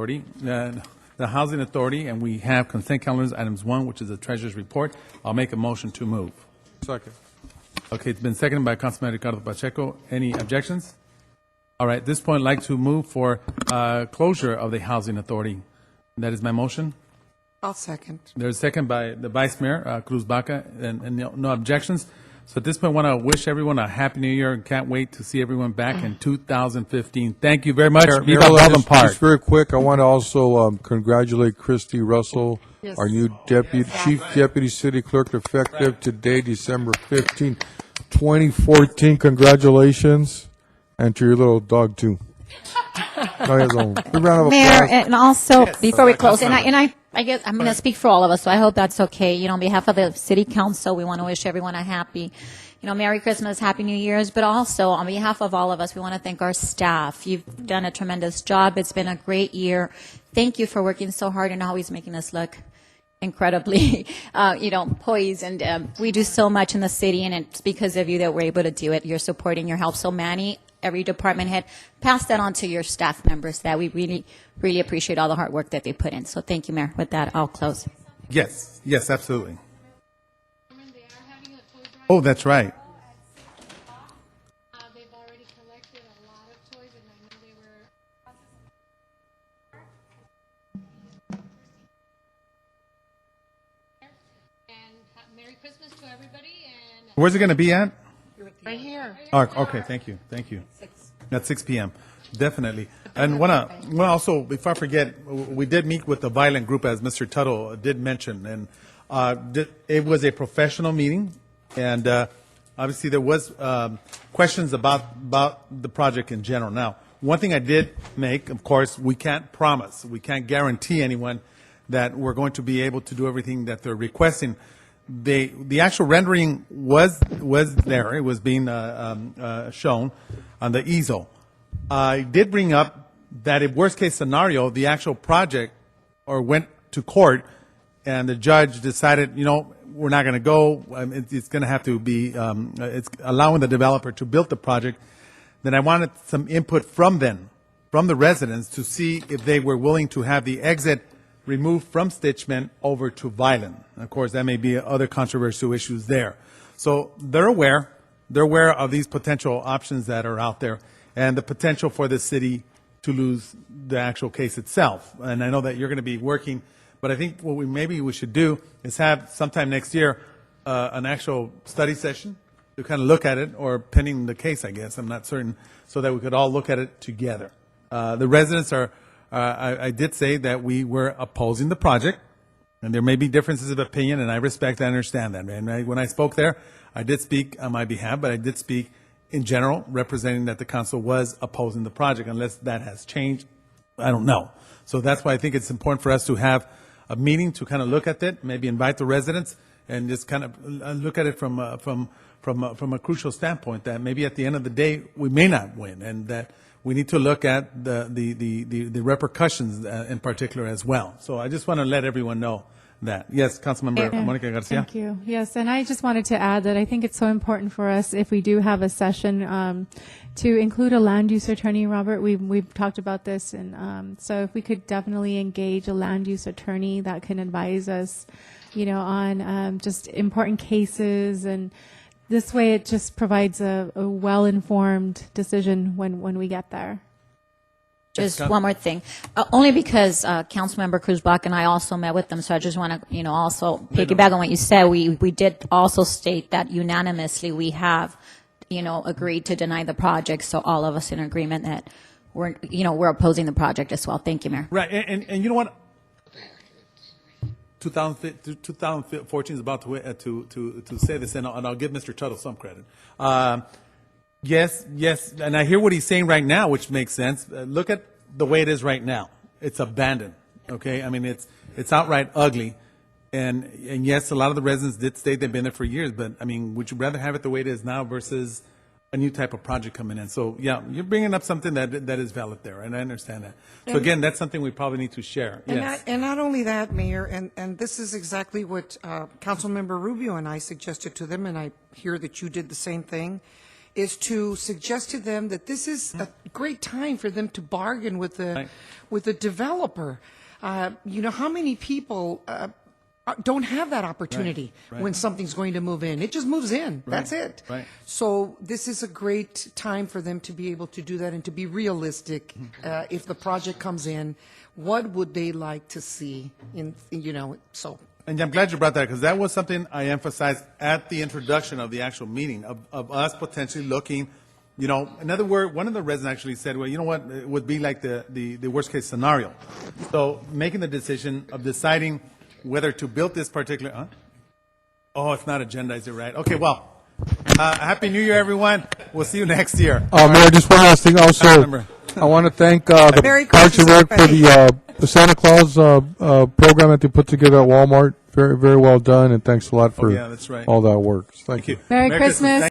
Authority, the Housing Authority, and we have consent calendars, items 1, which is the Treasurer's Report. I'll make a motion to move. Second. Okay, it's been seconded by Councilman Ricardo Pacheco. Any objections? All right, at this point, I'd like to move for closure of the Housing Authority. That is my motion. I'll second. There's a second by the Vice Mayor, Cruz Baca, and no objections. So at this point, I want to wish everyone a Happy New Year and can't wait to see everyone back in 2015. Thank you very much. Viva Baldwin Park. Just very quick, I want to also congratulate Christy Russell, our new Chief Deputy City Clerk, effective today, December 15, 2014. Congratulations. And to your little dog, too. Big round of applause. Mayor, and also, before we close, I guess I'm going to speak for all of us, so I hope that's okay. You know, on behalf of the City Council, we want to wish everyone a happy, Merry Christmas, Happy New Year's, but also on behalf of all of us, we want to thank our staff. You've done a tremendous job. It's been a great year. Thank you for working so hard and always making us look incredibly, poised. And we do so much in the city, and it's because of you that we're able to do it. Your support and your help. So, Manny, every department head, pass that on to your staff members, that we really, really appreciate all the hard work that they put in. So thank you, Mayor. With that, I'll close. Yes, absolutely. Oh, that's right. They've already collected a lot of toys, and I know they were. And Merry Christmas to everybody. And Where's it going to be at? Right here. Okay, thank you. At 6 p.m. Definitely. And want to also, before I forget, we did meet with the violent group, as Mr. Tuttle did mention, and it was a professional meeting, and obviously there was questions about the project in general. Now, one thing I did make, of course, we can't promise, we can't guarantee anyone that we're going to be able to do everything that they're requesting. The actual rendering was there. It was being shown on the easel. I did bring up that in worst case scenario, the actual project went to court, and the judge decided, we're not going to go. It's going to have to be it's allowing the developer to build the project. Then I wanted some input from the residents, to see if they were willing to have the exit removed from Stitchman over to Violent. Of course, that may be other controversial issues there. So they're aware of these potential options that are out there, and the potential for the city to lose the actual case itself. And I know that you're going to be working, but I think what we should do is have sometime next year an actual study session to kind of look at it, or pending the case, I guess, I'm not certain, so that we could all look at it together. The residents are, I did say that we were opposing the project, and there may be differences of opinion, and I respect and understand that. And when I spoke there, I did speak on my behalf, but I did speak in general, representing that the council was opposing the project. Unless that has changed, I don't know. So that's why I think it's important for us to have a meeting to kind of look at it, maybe invite the residents, and just kind of look at it from a crucial standpoint, that maybe at the end of the day we may not win, and that we need to look at the repercussions in particular as well. So I just want to let everyone know that. Yes, Councilmember Monica Garcia. Thank you. Yes, and I just wanted to add that I think it's so important for us, if we do have a session, to include a land use attorney, Robert. We've talked about this, and so if we could definitely engage a land use attorney that can advise us, on just important cases, and this way it just provides a well-informed decision when we get there. Just one more thing, only because Councilmember Cruz Bach and I also met with them, so I just want to, also piggyback on what you said. We did also state that unanimously we have, agreed to deny the project. So all of us in agreement that we're opposing the project as well. Thank you, Mayor. Right, and you know what? 2014 is about to say this, and I'll give Mr. Tuttle some credit. Yes, and I hear what he's saying right now, which makes sense. Look at the way it is right now. It's abandoned, okay? I mean, it's outright ugly. And yes, a lot of the residents did state they've been there for years, but, I mean, would you rather have it the way it is now versus a new type of project coming in? So, yeah, you're bringing up something that is valid there, and I understand that. So, again, that's something we probably need to share. Yes. And not only that, Mayor, and this is exactly what Councilmember Rubio and I suggested to them, and I hear that you did the same thing, is to suggest to them that this is a great time for them to bargain with the Right. with the developer. You know, how many people don't have that opportunity right. when something's going to move in? It just moves in. That's it. right. So this is a great time for them to be able to do that and to be realistic. If the project comes in, what would they like to see in, you know, so. And I'm glad you brought that, because that was something I emphasized at the introduction of the actual meeting, of us potentially looking, you know, another word, one of the residents actually said, well, you know what, it would be like the worst-case scenario. So making the decision of deciding whether to build this particular, oh, it's not agendized, right? Okay, well, Happy New Year, everyone. We'll see you next year. Mayor, just one last thing also. Remember. I want to thank the Merry Parks and Christmas, Rec for the Santa Claus program that they put together at Walmart. Very, very well done, and thanks a lot for yeah, that's right. all that work. Thank you. Merry Christmas.